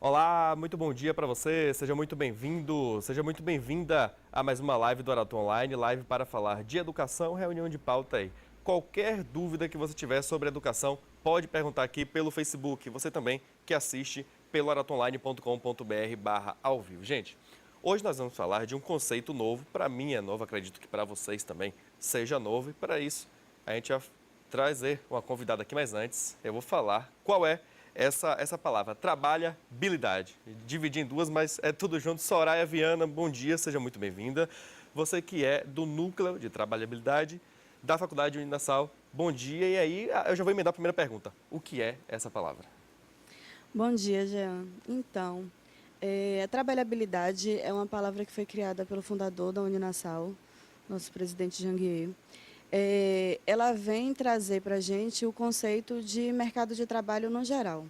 Olá, muito bom dia para você, seja muito bem-vindo, seja muito bem-vinda a mais uma live do Araton Online, live para falar de educação, reunião de pauta aí. Qualquer dúvida que você tiver sobre educação, pode perguntar aqui pelo Facebook, você também que assiste pelo aratonline.com.br/ao vivo. Gente, hoje nós vamos falar de um conceito novo, para mim é novo, acredito que para vocês também seja novo, e para isso a gente vai trazer uma convidada aqui, mas antes eu vou falar qual é essa palavra, trabalhabilidade. Dividi em duas, mas é tudo junto. Soraya Viana, bom dia, seja muito bem-vinda. Você que é do Núcleo de Trabalhabilidade da Faculdade Uninassal, bom dia. E aí, eu já vou emendar a primeira pergunta. O que é essa palavra? Bom dia, Jean. Então, a trabalhabilidade é uma palavra que foi criada pelo fundador da Uninassal, nosso presidente Janguier. Ela vem trazer para a gente o conceito de mercado de trabalho no geral.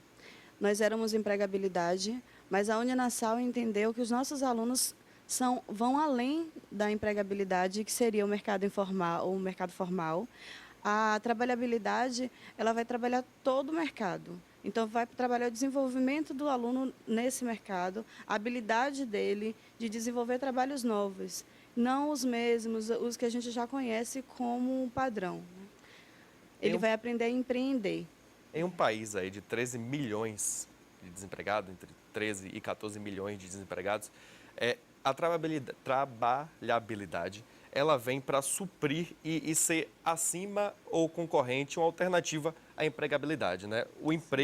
Nós éramos empregabilidade, mas a Uninassal entendeu que os nossos alunos vão além da empregabilidade, que seria o mercado informal ou o mercado formal. A trabalhabilidade, ela vai trabalhar todo o mercado. Então, vai trabalhar o desenvolvimento do aluno nesse mercado, a habilidade dele de desenvolver trabalhos novos, não os mesmos, os que a gente já conhece como padrão. Em Ele um, vai aprender a empreender. em um país aí de 13 milhões de desempregados, entre 13 e 14 milhões de desempregados, a trabalhabilidade ela vem para suprir e ser acima ou concorrente, uma alternativa à empregabilidade, né?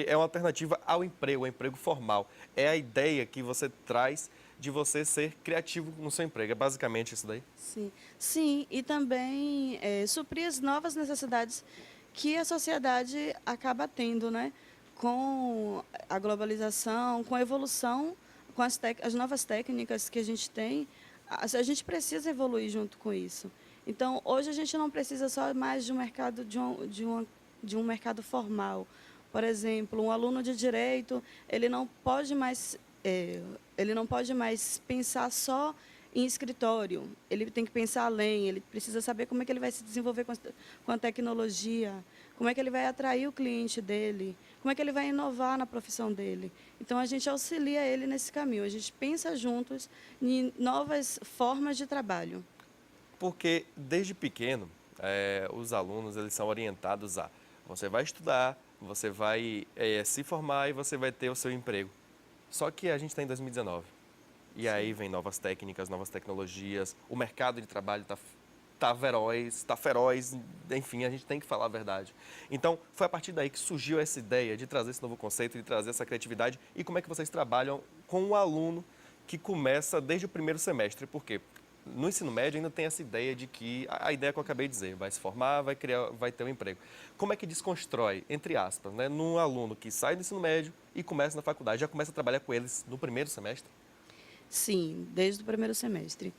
É uma alternativa ao emprego formal. É a ideia que você traz de você ser criativo no seu emprego. É basicamente isso daí? Sim, sim, e também suprir as novas necessidades que a sociedade acaba tendo, né? Com a globalização, com a evolução, com as novas técnicas que a gente tem, a gente precisa evoluir junto com isso. Então, hoje a gente não precisa só mais de um mercado de um mercado formal. Por exemplo, um aluno de direito, ele não pode mais pensar só em escritório. Ele tem que pensar além, ele precisa saber como é que ele vai se desenvolver com a tecnologia, como é que ele vai atrair o cliente dele, como é que ele vai inovar na profissão dele. Então, a gente auxilia ele nesse caminho, a gente pensa juntos em novas formas de trabalho. Porque desde pequeno, os alunos eles são orientados a você vai estudar, você vai se formar e você vai ter o seu emprego. Só que a gente está em 2019. E aí Sim. vem novas técnicas, novas tecnologias, o mercado de trabalho tá feroz, enfim, a gente tem que falar a verdade. Então, foi a partir daí que surgiu essa ideia de trazer esse novo conceito, de trazer essa criatividade. E como é que vocês trabalham com o aluno que começa desde o primeiro semestre? Por quê? No ensino médio ainda tem essa ideia de que, a ideia que eu acabei de dizer, vai se formar, vai ter um emprego. Como é que desconstrói, entre aspas, né, num aluno que sai do ensino médio e começa na faculdade, já começa a trabalhar com eles no primeiro semestre? Sim, desde o primeiro semestre.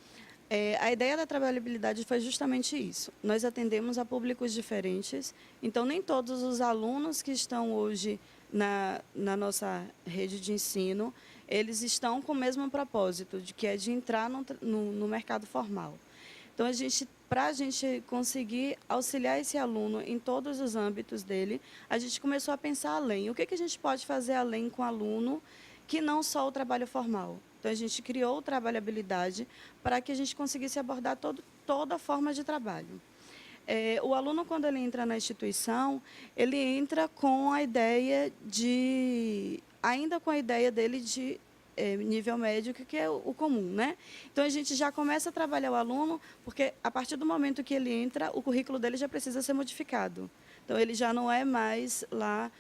A ideia da trabalhabilidade foi justamente isso. Nós atendemos a públicos diferentes, então nem todos os alunos que estão hoje na nossa rede de ensino, eles estão com o mesmo propósito, que é de entrar no mercado formal. Então, para a gente conseguir auxiliar esse aluno em todos os âmbitos dele, a gente começou a pensar além. O que a gente pode fazer além com o aluno que não só o trabalho formal? Então, a gente criou o Trabalhabilidade para que a gente conseguisse abordar toda a forma de trabalho. O aluno, quando ele entra na instituição, ele entra com a ideia ainda com a ideia dele de nível médio, que é o comum, né? Então, a gente já começa a trabalhar o aluno, porque a partir do momento que ele entra, o currículo dele já precisa ser modificado. Então, ele já não é mais lá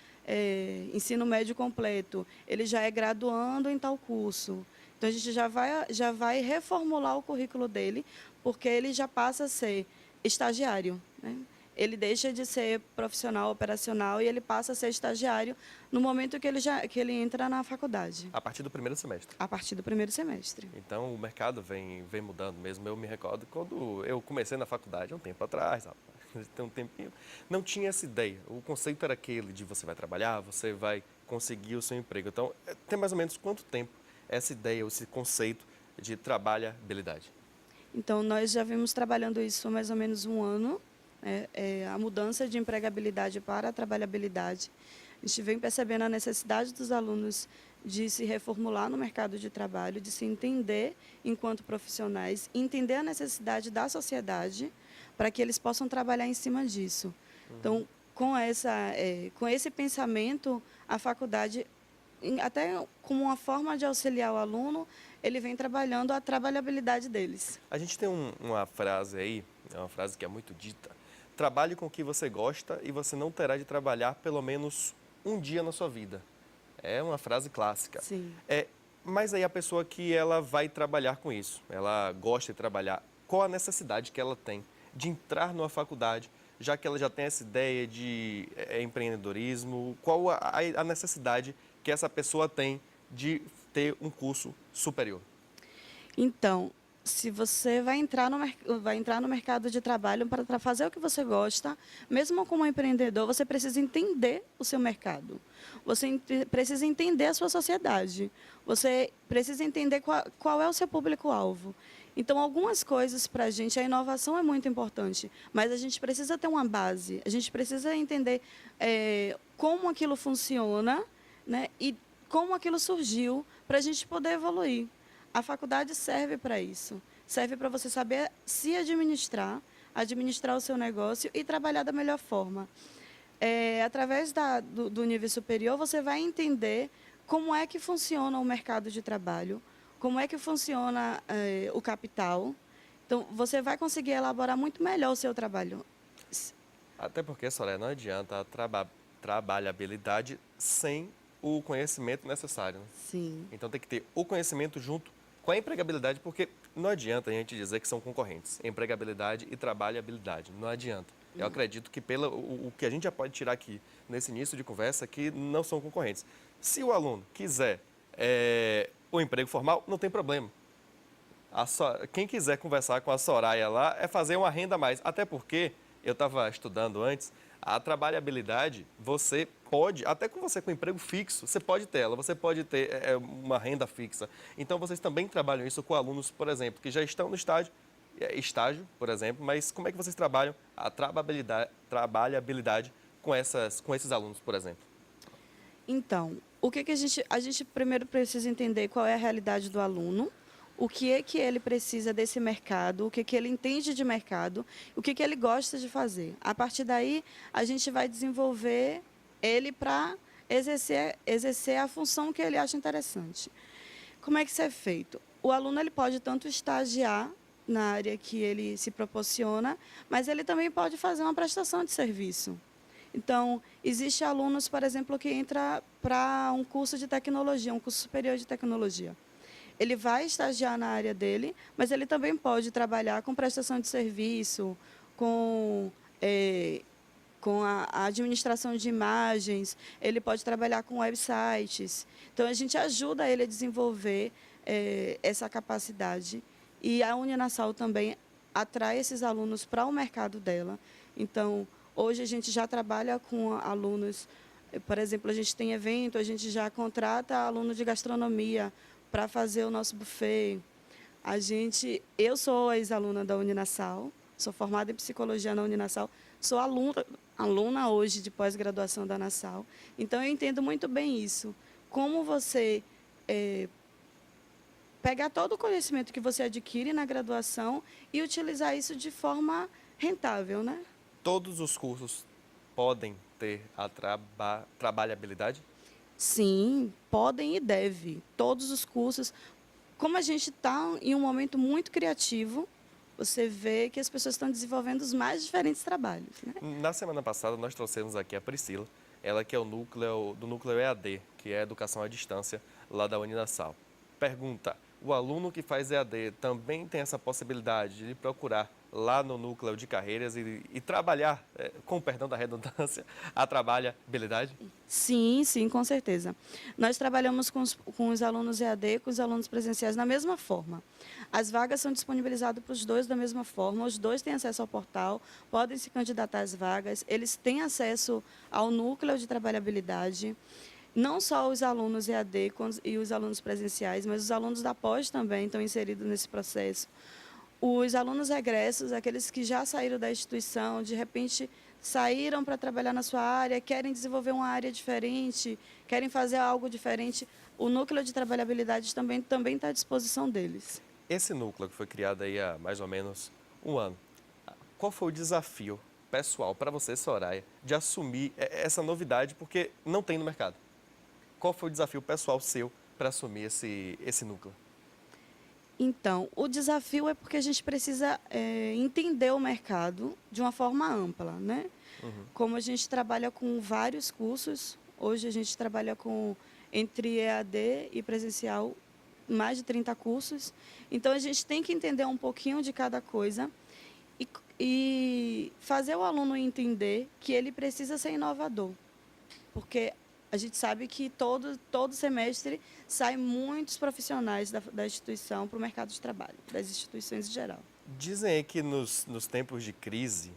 ensino médio completo, ele já é graduando em tal curso. Então, a gente já vai reformular o currículo dele, porque ele já passa a ser estagiário, né? Ele deixa de ser profissional operacional e ele passa a ser estagiário no momento que ele entra na faculdade, A partir do primeiro semestre. a partir do primeiro semestre. Então o mercado vem mudando mesmo. Eu me recordo quando eu comecei na faculdade, há um tempo atrás, rapaz, tem um tempinho, não tinha essa ideia. O conceito era aquele de você vai trabalhar, você vai conseguir o seu emprego. Então, tem mais ou menos quanto tempo essa ideia, esse conceito de trabalhabilidade? Então, nós já vimos trabalhando isso há mais ou menos um ano, a mudança de empregabilidade para a trabalhabilidade. A gente vem percebendo a necessidade dos alunos de se reformular no mercado de trabalho, de se entender enquanto profissionais, entender a necessidade da sociedade para que eles possam trabalhar em cima disso. Então, com esse pensamento, a faculdade, até como uma forma de auxiliar o aluno, ele vem trabalhando a trabalhabilidade deles. A gente tem uma frase aí, é uma frase que é muito dita: trabalhe com o que você gosta e você não terá de trabalhar pelo menos um dia na sua vida. É uma frase clássica. Sim. Mas aí a pessoa que ela vai trabalhar com isso, ela gosta de trabalhar, qual a necessidade que ela tem de entrar numa faculdade, já que ela já tem essa ideia de empreendedorismo, qual a necessidade que essa pessoa tem de ter um curso superior? Então, se você vai entrar no mercado de trabalho para fazer o que você gosta, mesmo como empreendedor, você precisa entender o seu mercado. Você precisa entender a sua sociedade. Você precisa entender qual é o seu público-alvo. Então, algumas coisas para a gente, a inovação é muito importante, mas a gente precisa ter uma base, a gente precisa entender como aquilo funciona, né, e como aquilo surgiu para a gente poder evoluir. A faculdade serve para isso. Serve para você saber se administrar, administrar o seu negócio e trabalhar da melhor forma. Através do nível superior, você vai entender como é que funciona o mercado de trabalho, como é que funciona o capital. Então, você vai conseguir elaborar muito melhor o seu trabalho. Até porque, Soraya, não adianta a trabalhabilidade sem o conhecimento necessário, né? Sim. Então tem que ter o conhecimento junto com a empregabilidade, porque não adianta a gente dizer que são concorrentes, empregabilidade e trabalhabilidade, não adianta. Eu acredito que o que a gente já pode tirar aqui nesse início de conversa é que não são concorrentes. Se o aluno quiser o emprego formal, não tem problema. Quem quiser conversar com a Soraya lá é fazer uma renda a mais, até porque eu estava estudando antes, a trabalhabilidade, você pode, até com você com emprego fixo, você pode ter ela, você pode ter uma renda fixa. Então, vocês também trabalham isso com alunos, por exemplo, que já estão no estágio, por exemplo, mas como é que vocês trabalham a trabalhabilidade com esses alunos, por exemplo? Então, o que a gente primeiro precisa entender qual é a realidade do aluno, o que é que ele precisa desse mercado, o que é que ele entende de mercado, o que é que ele gosta de fazer. A partir daí, a gente vai desenvolver ele para exercer a função que ele acha interessante. Como é que isso é feito? O aluno ele pode tanto estagiar na área que ele se proporciona, mas ele também pode fazer uma prestação de serviço. Então, existem alunos, por exemplo, que entram para um curso de tecnologia, um curso superior de tecnologia. Ele vai estagiar na área dele, mas ele também pode trabalhar com prestação de serviço, com a administração de imagens, ele pode trabalhar com websites. Então, a gente ajuda ele a desenvolver essa capacidade. E a Uninasal também atrai esses alunos para o mercado dela. Então, hoje a gente já trabalha com alunos, por exemplo, a gente tem evento, a gente já contrata aluno de gastronomia para fazer o nosso buffet. Eu sou ex-aluna da Uninasal, sou formada em psicologia na Uninasal, sou aluna hoje de pós-graduação da Nasal. Então, eu entendo muito bem isso. Como você pegar todo o conhecimento que você adquire na graduação e utilizar isso de forma rentável, né? Todos os cursos podem ter a trabalhabilidade? Sim, podem e devem. Todos os cursos. Como a gente está em um momento muito criativo, você vê que as pessoas estão desenvolvendo os mais diferentes trabalhos, né? Na semana passada, nós trouxemos aqui a Priscila, ela que é do núcleo EAD, que é Educação à Distância, lá da Uninasal. Pergunta: o aluno que faz EAD também tem essa possibilidade de procurar lá no núcleo de carreiras e trabalhar, com o perdão da redundância, a trabalhabilidade? Sim, sim, com certeza. Nós trabalhamos com os alunos EAD, com os alunos presenciais da mesma forma. As vagas são disponibilizadas para os dois da mesma forma, os dois têm acesso ao portal, podem se candidatar às vagas, eles têm acesso ao núcleo de trabalhabilidade. Não só os alunos EAD e os alunos presenciais, mas os alunos da pós também estão inseridos nesse processo. Os alunos egressos, aqueles que já saíram da instituição, de repente saíram para trabalhar na sua área, querem desenvolver uma área diferente, querem fazer algo diferente, o núcleo de trabalhabilidade também está à disposição deles. Esse núcleo que foi criado aí há mais ou menos um ano, qual foi o desafio pessoal para você, Soraya, de assumir essa novidade, porque não tem no mercado? Qual foi o desafio pessoal seu para assumir esse núcleo? Então, o desafio é porque a gente precisa entender o mercado de uma forma ampla, né? Como a gente trabalha com vários cursos, hoje a gente trabalha com, entre EAD e presencial, mais de 30 cursos. Então, a gente tem que entender um pouquinho de cada coisa e fazer o aluno entender que ele precisa ser inovador. Porque a gente sabe que todo semestre saem muitos profissionais da instituição para o mercado de trabalho, das instituições em geral. Dizem aí que nos tempos de crise,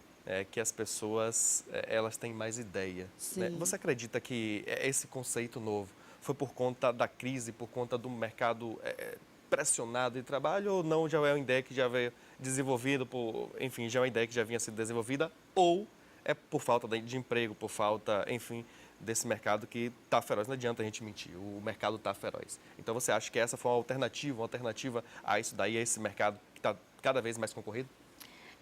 que as pessoas elas têm mais ideia. Né? Sim. Você acredita que esse conceito novo foi por conta da crise, por conta do mercado pressionado de trabalho, ou não, já é uma ideia que já veio desenvolvida, enfim, já é uma ideia que já vinha sendo desenvolvida, ou é por falta de emprego, por falta, enfim, desse mercado que está feroz. Não adianta a gente mentir, o mercado está feroz. Então você acha que essa foi uma alternativa a isso daí, a esse mercado que está cada vez mais concorrido?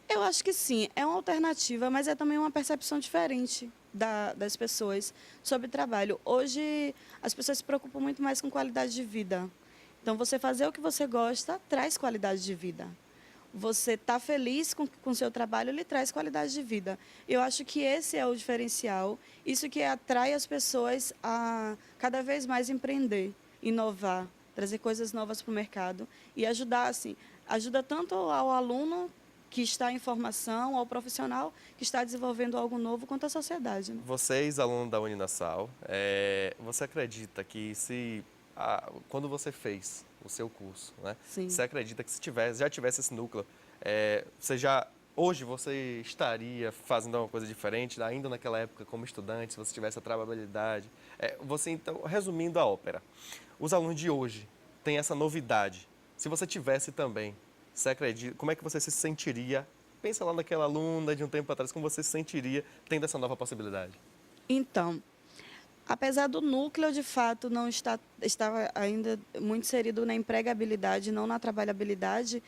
Eu acho que sim, é uma alternativa, mas é também uma percepção diferente das pessoas sobre trabalho. Hoje, as pessoas se preocupam muito mais com qualidade de vida. Então, você fazer o que você gosta traz qualidade de vida. Você estar feliz com o seu trabalho lhe traz qualidade de vida. Eu acho que esse é o diferencial, isso que atrai as pessoas a cada vez mais empreender, inovar, trazer coisas novas para o mercado e ajudar, assim, ajuda tanto ao aluno que está em formação, ao profissional que está desenvolvendo algo novo, quanto à sociedade. Né? Vocês, aluno da Uninassal, você acredita que quando você fez o seu curso, né? Sim. Você acredita que se já tivesse esse núcleo, hoje você estaria fazendo alguma coisa diferente, ainda naquela época como estudante, se você tivesse a trabalhabilidade? Então, resumindo a ópera, os alunos de hoje têm essa novidade. Se você tivesse também, você acredita, como é que você se sentiria? Pensa lá naquela aluna de um tempo atrás, como você se sentiria tendo essa nova possibilidade? Então, apesar do núcleo, de fato, não estava ainda muito inserido na empregabilidade, não na trabalhabilidade,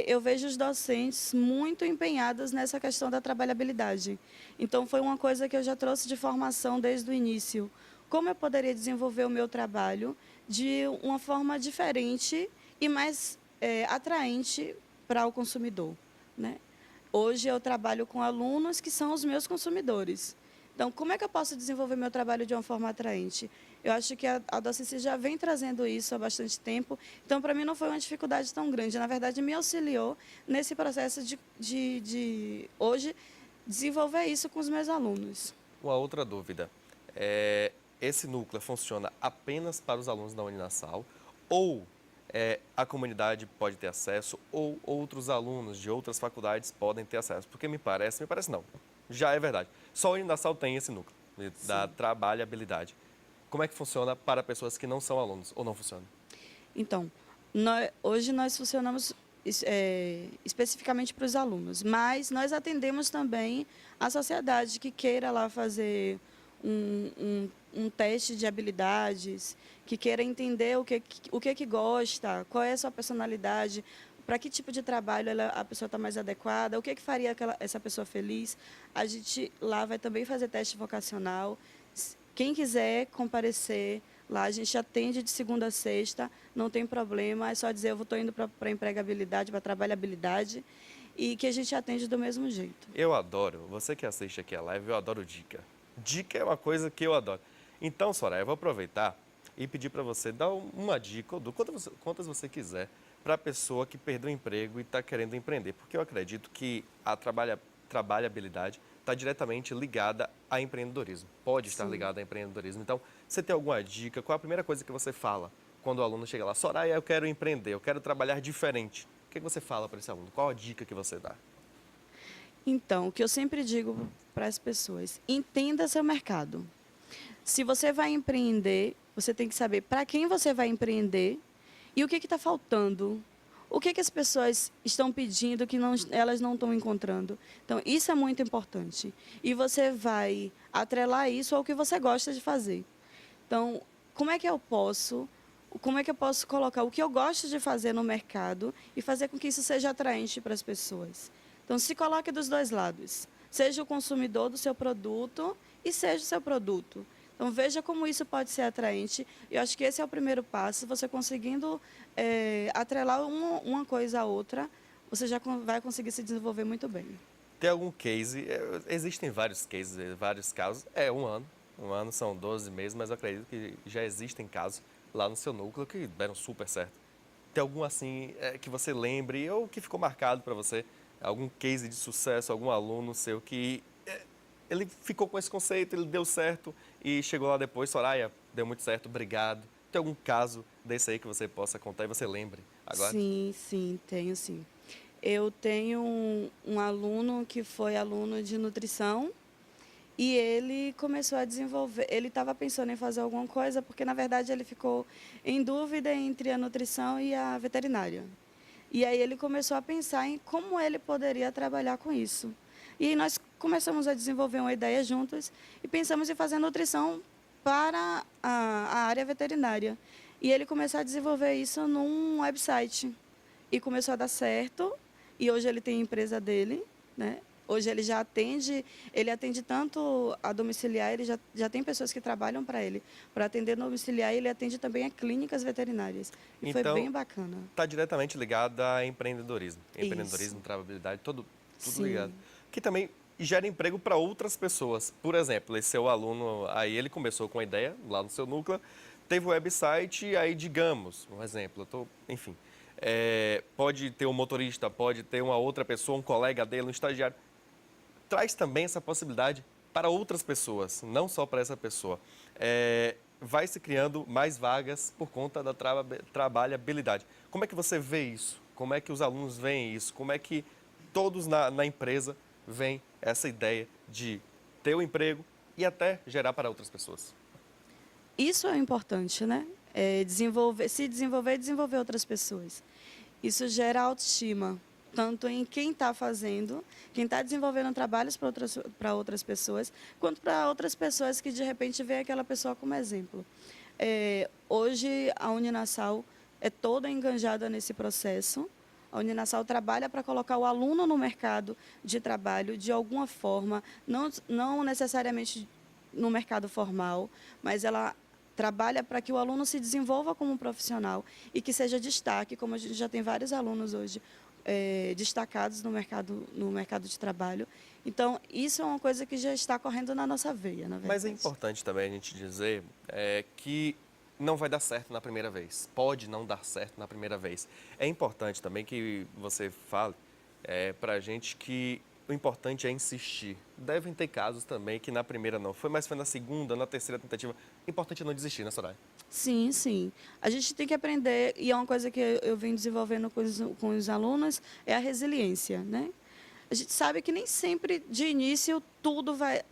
eu vejo os docentes muito empenhados nessa questão da trabalhabilidade. Então, foi uma coisa que eu já trouxe de formação desde o início. Como eu poderia desenvolver o meu trabalho de uma forma diferente e mais atraente para o consumidor, né? Hoje eu trabalho com alunos que são os meus consumidores. Então, como é que eu posso desenvolver meu trabalho de uma forma atraente? Eu acho que a docência já vem trazendo isso há bastante tempo. Então, para mim, não foi uma dificuldade tão grande. Na verdade, me auxiliou nesse processo de hoje, desenvolver isso com os meus alunos. Uma outra dúvida. Esse núcleo funciona apenas para os alunos da Uninassal ou a comunidade pode ter acesso ou outros alunos de outras faculdades podem ter acesso? Porque me parece não, já é verdade. Só a Uninassal tem esse núcleo da trabalhabilidade. Como é que funciona para pessoas que não são alunos ou não funciona? Então, hoje nós funcionamos especificamente para os alunos, mas nós atendemos também a sociedade que queira lá fazer um teste de habilidades, que queira entender o que gosta, qual é a sua personalidade, para que tipo de trabalho a pessoa está mais adequada, o que faria essa pessoa feliz. A gente lá vai também fazer teste vocacional. Quem quiser comparecer lá, a gente atende de segunda a sexta, não tem problema, é só dizer eu estou indo para a empregabilidade, para a trabalhabilidade, e que a gente atende do mesmo jeito. Eu adoro, você que assiste aqui a live, eu adoro dica. Dica é uma coisa que eu adoro. Então, Soraya, eu vou aproveitar e pedir para você dar uma dica, ou quantas você quiser, para a pessoa que perdeu o emprego e está querendo empreender. Porque eu acredito que a trabalhabilidade está diretamente ligada a empreendedorismo. Pode estar ligada a empreendedorismo. Então, você tem alguma dica? Qual é a primeira coisa que você fala quando o aluno chega lá? Soraya, eu quero empreender, eu quero trabalhar diferente. O que você fala para esse aluno? Qual a dica que você dá? Então, o que eu sempre digo para as pessoas, entenda seu mercado. Se você vai empreender, você tem que saber para quem você vai empreender e o que está faltando. O que as pessoas estão pedindo que elas não estão encontrando? Então, isso é muito importante. E você vai atrelar isso ao que você gosta de fazer. Então, como é que eu posso colocar o que eu gosto de fazer no mercado e fazer com que isso seja atraente para as pessoas? Então, se coloque dos dois lados. Seja o consumidor do seu produto e seja o seu produto. Então, veja como isso pode ser atraente. Eu acho que esse é o primeiro passo. Você conseguindo atrelar uma coisa à outra, você já vai conseguir se desenvolver muito bem. Tem algum case, existem vários cases, vários casos, um ano são 12 meses, mas eu acredito que já existem casos lá no seu núcleo que deram super certo. Tem algum assim que você lembre ou que ficou marcado para você? Algum case de sucesso, algum aluno seu que ele ficou com esse conceito, ele deu certo e chegou lá depois, Soraya, deu muito certo, obrigado. Tem algum caso desse aí que você possa contar e você lembre agora? Sim, sim, tenho sim. Eu tenho um aluno que foi aluno de nutrição e ele começou a desenvolver. Ele estava pensando em fazer alguma coisa, porque, na verdade, ele ficou em dúvida entre a nutrição e a veterinária. E aí ele começou a pensar em como ele poderia trabalhar com isso. E aí nós começamos a desenvolver uma ideia juntos e pensamos em fazer nutrição para a área veterinária. E ele começou a desenvolver isso num website. E começou a dar certo. E hoje ele tem a empresa dele, né? Hoje ele atende tanto a domiciliar, ele já tem pessoas que trabalham para ele. Para atender domiciliar, ele atende também a clínicas veterinárias. E foi Então, bem bacana. está diretamente ligado a empreendedorismo. Isso. Empreendedorismo, trabalhabilidade, tudo ligado. Sim. Que também gera emprego para outras pessoas. Por exemplo, esse seu aluno, aí ele começou com a ideia lá no seu núcleo, teve o website, aí digamos, um exemplo, enfim, pode ter um motorista, pode ter uma outra pessoa, um colega dele, um estagiário. Traz também essa possibilidade para outras pessoas, não só para essa pessoa. Vai se criando mais vagas por conta da trabalhabilidade. Como é que você vê isso? Como é que os alunos veem isso? Como é que todos na empresa veem essa ideia de ter o emprego e até gerar para outras pessoas? Isso é importante, né? Se desenvolver e desenvolver outras pessoas. Isso gera autoestima, tanto em quem está fazendo, quem está desenvolvendo trabalhos para outras pessoas, quanto para outras pessoas que, de repente, veem aquela pessoa como exemplo. Hoje, a Uninasal é toda enganjada nesse processo. A Uninasal trabalha para colocar o aluno no mercado de trabalho de alguma forma, não necessariamente no mercado formal, mas ela trabalha para que o aluno se desenvolva como um profissional e que seja destaque, como a gente já tem vários alunos hoje destacados no mercado de trabalho. Então, isso é uma coisa que já está correndo na nossa veia, na verdade. Mas é importante também a gente dizer que não vai dar certo na primeira vez. Pode não dar certo na primeira vez. É importante também que você fale para a gente que o importante é insistir. Devem ter casos também que na primeira não foi, mas foi na segunda, na terceira tentativa. O importante é não desistir, né, Soraya? Sim, sim. A gente tem que aprender, e é uma coisa que eu venho desenvolvendo com os alunos, é a resiliência, né? A gente sabe que nem sempre, de início,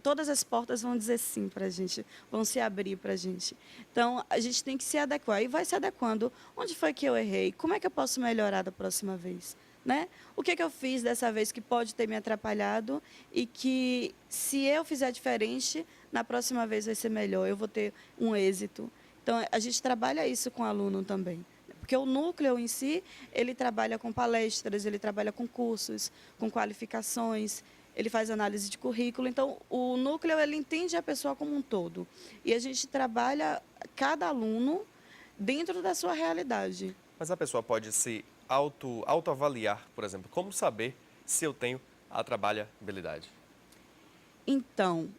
todas as portas vão dizer sim para a gente, vão se abrir para a gente. Então, a gente tem que se adequar e vai se adequando. Onde foi que eu errei? Como é que eu posso melhorar da próxima vez? Né? O que eu fiz dessa vez que pode ter me atrapalhado e que, se eu fizer diferente, na próxima vez vai ser melhor, eu vou ter um êxito. Então, a gente trabalha isso com o aluno também. Porque o núcleo em si, ele trabalha com palestras, ele trabalha com cursos, com qualificações, ele faz análise de currículo. Então, o núcleo, ele entende a pessoa como um todo. E a gente trabalha cada aluno dentro da sua realidade. Mas a pessoa pode se autoavaliar, por exemplo. Como saber se eu tenho a trabalhabilidade? Então,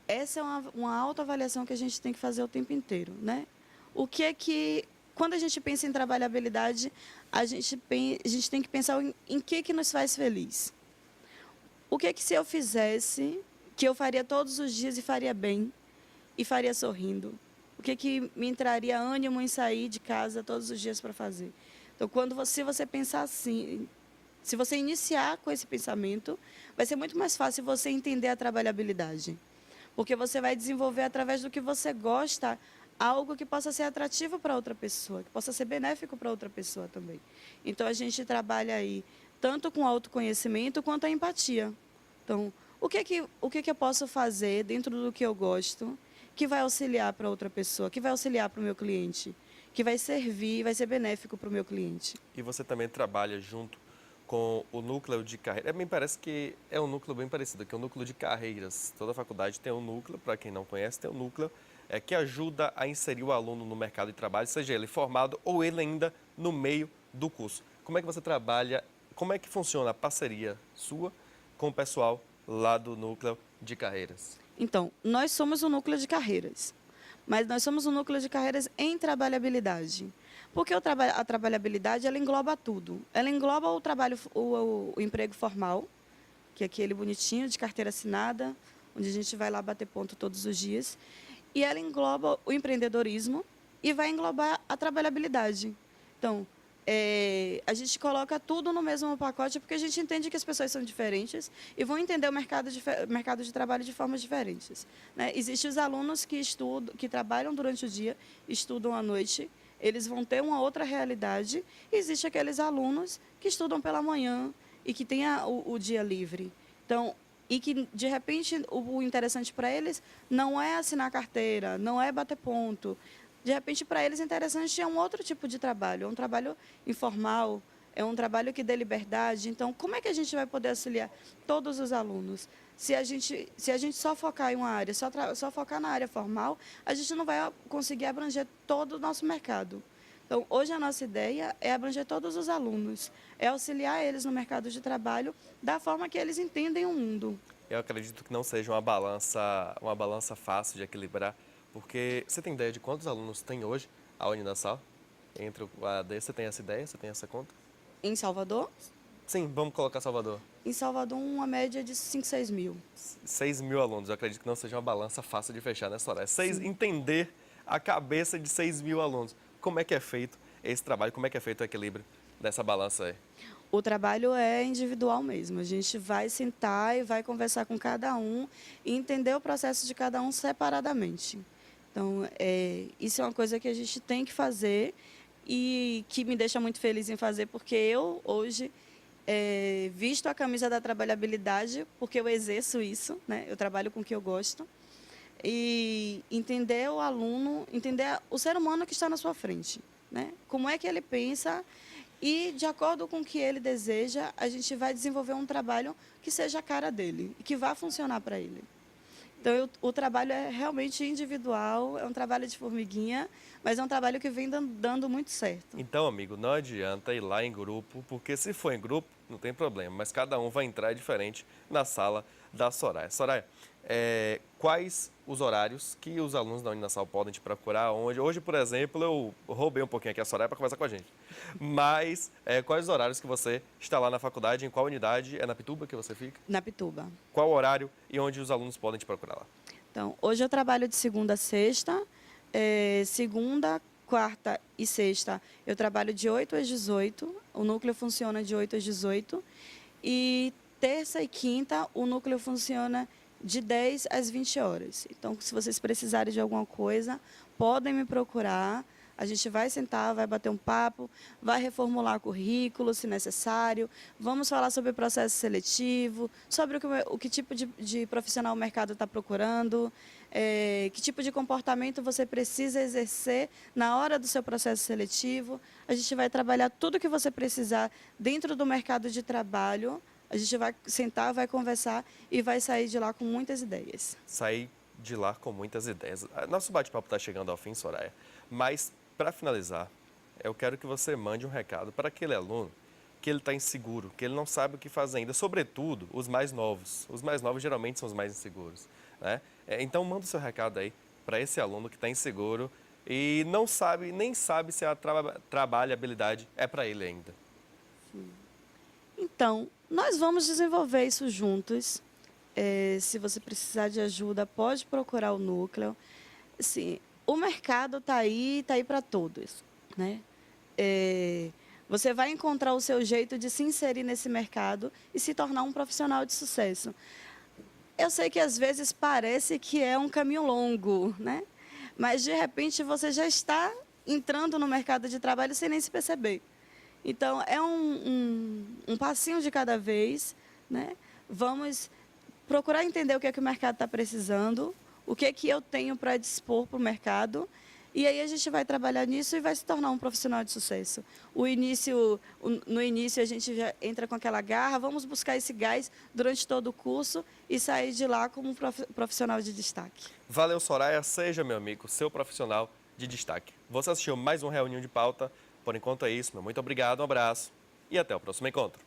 essa é uma autoavaliação que a gente tem que fazer o tempo inteiro, né? O que é que, quando a gente pensa em trabalhabilidade, a gente tem que pensar em que nos faz feliz. O que é que, se eu fizesse, que eu faria todos os dias e faria bem, e faria sorrindo? O que é que me traria ânimo em sair de casa todos os dias para fazer? Então, se você pensar assim, se você iniciar com esse pensamento, vai ser muito mais fácil você entender a trabalhabilidade. Porque você vai desenvolver através do que você gosta algo que possa ser atrativo para outra pessoa, que possa ser benéfico para outra pessoa também. Então, a gente trabalha aí tanto com autoconhecimento quanto a empatia. Então, o que eu posso fazer dentro do que eu gosto que vai auxiliar para outra pessoa, que vai auxiliar para o meu cliente, que vai servir, vai ser benéfico para o meu cliente. E você também trabalha junto com o núcleo de carreira. Me parece que é um núcleo bem parecido, que é o núcleo de carreiras. Toda faculdade tem um núcleo, para quem não conhece, tem um núcleo que ajuda a inserir o aluno no mercado de trabalho, seja ele formado ou ele ainda no meio do curso. Como é que você trabalha, como é que funciona a parceria sua com o pessoal lá do núcleo de carreiras? Então, nós somos o núcleo de carreiras, mas nós somos o núcleo de carreiras em trabalhabilidade. Porque a trabalhabilidade, ela engloba tudo. Ela engloba o trabalho, o emprego formal, que é aquele bonitinho de carteira assinada, onde a gente vai lá bater ponto todos os dias. E ela engloba o empreendedorismo e vai englobar a trabalhabilidade. Então, a gente coloca tudo no mesmo pacote porque a gente entende que as pessoas são diferentes e vão entender o mercado de trabalho de formas diferentes, né? Existem os alunos que estudam, que trabalham durante o dia, estudam à noite, eles vão ter uma outra realidade. E existe aqueles alunos que estudam pela manhã e que têm o dia livre. Então, e que, de repente, o interessante para eles não é assinar carteira, não é bater ponto. De repente, para eles, interessante é um outro tipo de trabalho, é um trabalho informal, é um trabalho que dê liberdade. Então, como é que a gente vai poder auxiliar todos os alunos? Se a gente só focar em uma área, só focar na área formal, a gente não vai conseguir abranger todo o nosso mercado. Então, hoje a nossa ideia é abranger todos os alunos, é auxiliar eles no mercado de trabalho da forma que eles entendem o mundo. Eu acredito que não seja uma balança fácil de equilibrar, porque você tem ideia de quantos alunos tem hoje a Uninasal? Entre o AD, você tem essa ideia? Você tem essa conta? Em Salvador? Sim, vamos colocar Salvador. Em Salvador, uma média de 5, 6 mil. 6 mil alunos, eu acredito que não seja uma balança fácil de fechar nessa hora. Sim. Entender a cabeça de 6 mil alunos. Como é que é feito esse trabalho, como é que é feito o equilíbrio dessa balança aí? O trabalho é individual mesmo. A gente vai sentar e vai conversar com cada um e entender o processo de cada um separadamente. Então, isso é uma coisa que a gente tem que fazer e que me deixa muito feliz em fazer, porque eu, hoje, visto a camisa da trabalhabilidade, porque eu exerço isso, né? Eu trabalho com o que eu gosto. E entender o aluno, entender o ser humano que está na sua frente, né? Como é que ele pensa e, de acordo com o que ele deseja, a gente vai desenvolver um trabalho que seja a cara dele e que vá funcionar para ele. Então, o trabalho é realmente individual, é um trabalho de formiguinha, mas é um trabalho que vem dando muito certo. Então, amigo, não adianta ir lá em grupo, porque se for em grupo, não tem problema, mas cada um vai entrar diferente na sala da Soraya. Soraya, quais os horários que os alunos da Uninasal podem te procurar? Hoje, por exemplo, eu roubei um pouquinho aqui a Soraya para conversar com a gente. Mas quais os horários que você está lá na faculdade? Em qual unidade? É na Pituba que você fica? Na Pituba. Qual horário e onde os alunos podem te procurar lá? Então, hoje eu trabalho de segunda a sexta. Segunda, quarta e sexta eu trabalho de 8 às 18. O núcleo funciona de 8 às 18. E terça e quinta o núcleo funciona de 10 às 20 horas. Então, se vocês precisarem de alguma coisa, podem me procurar. A gente vai sentar, vai bater um papo, vai reformular currículo, se necessário. Vamos falar sobre o processo seletivo, sobre o que tipo de profissional o mercado está procurando, que tipo de comportamento você precisa exercer na hora do seu processo seletivo. A gente vai trabalhar tudo o que você precisar dentro do mercado de trabalho. A gente vai sentar, vai conversar e vai sair de lá com muitas ideias. Sair de lá com muitas ideias. Nosso bate-papo está chegando ao fim, Soraya, mas para finalizar, eu quero que você mande um recado para aquele aluno que ele está inseguro, que ele não sabe o que fazer ainda, sobretudo os mais novos. Os mais novos geralmente são os mais inseguros, né? Então, manda o seu recado aí para esse aluno que está inseguro e não sabe, nem sabe se a trabalhabilidade é para ele ainda. Sim. Então, nós vamos desenvolver isso juntos. Se você precisar de ajuda, pode procurar o núcleo. Assim, o mercado está aí para todos, né? Você vai encontrar o seu jeito de se inserir nesse mercado e se tornar um profissional de sucesso. Eu sei que às vezes parece que é um caminho longo, né? mas de repente você já está entrando no mercado de trabalho sem nem se perceber. Então, é um passinho de cada vez, né? Vamos procurar entender o que é que o mercado está precisando, o que é que eu tenho para dispor para o mercado, e aí a gente vai trabalhar nisso e vai se tornar um profissional de sucesso. No início a gente já entra com aquela garra, vamos buscar esse gás durante todo o curso e sair de lá como um profissional de destaque. Valeu, Soraya. Seja, meu amigo, seu profissional de destaque. Você assistiu mais um Reunião de Pauta. Por enquanto é isso. Muito obrigado, um abraço e até o próximo encontro.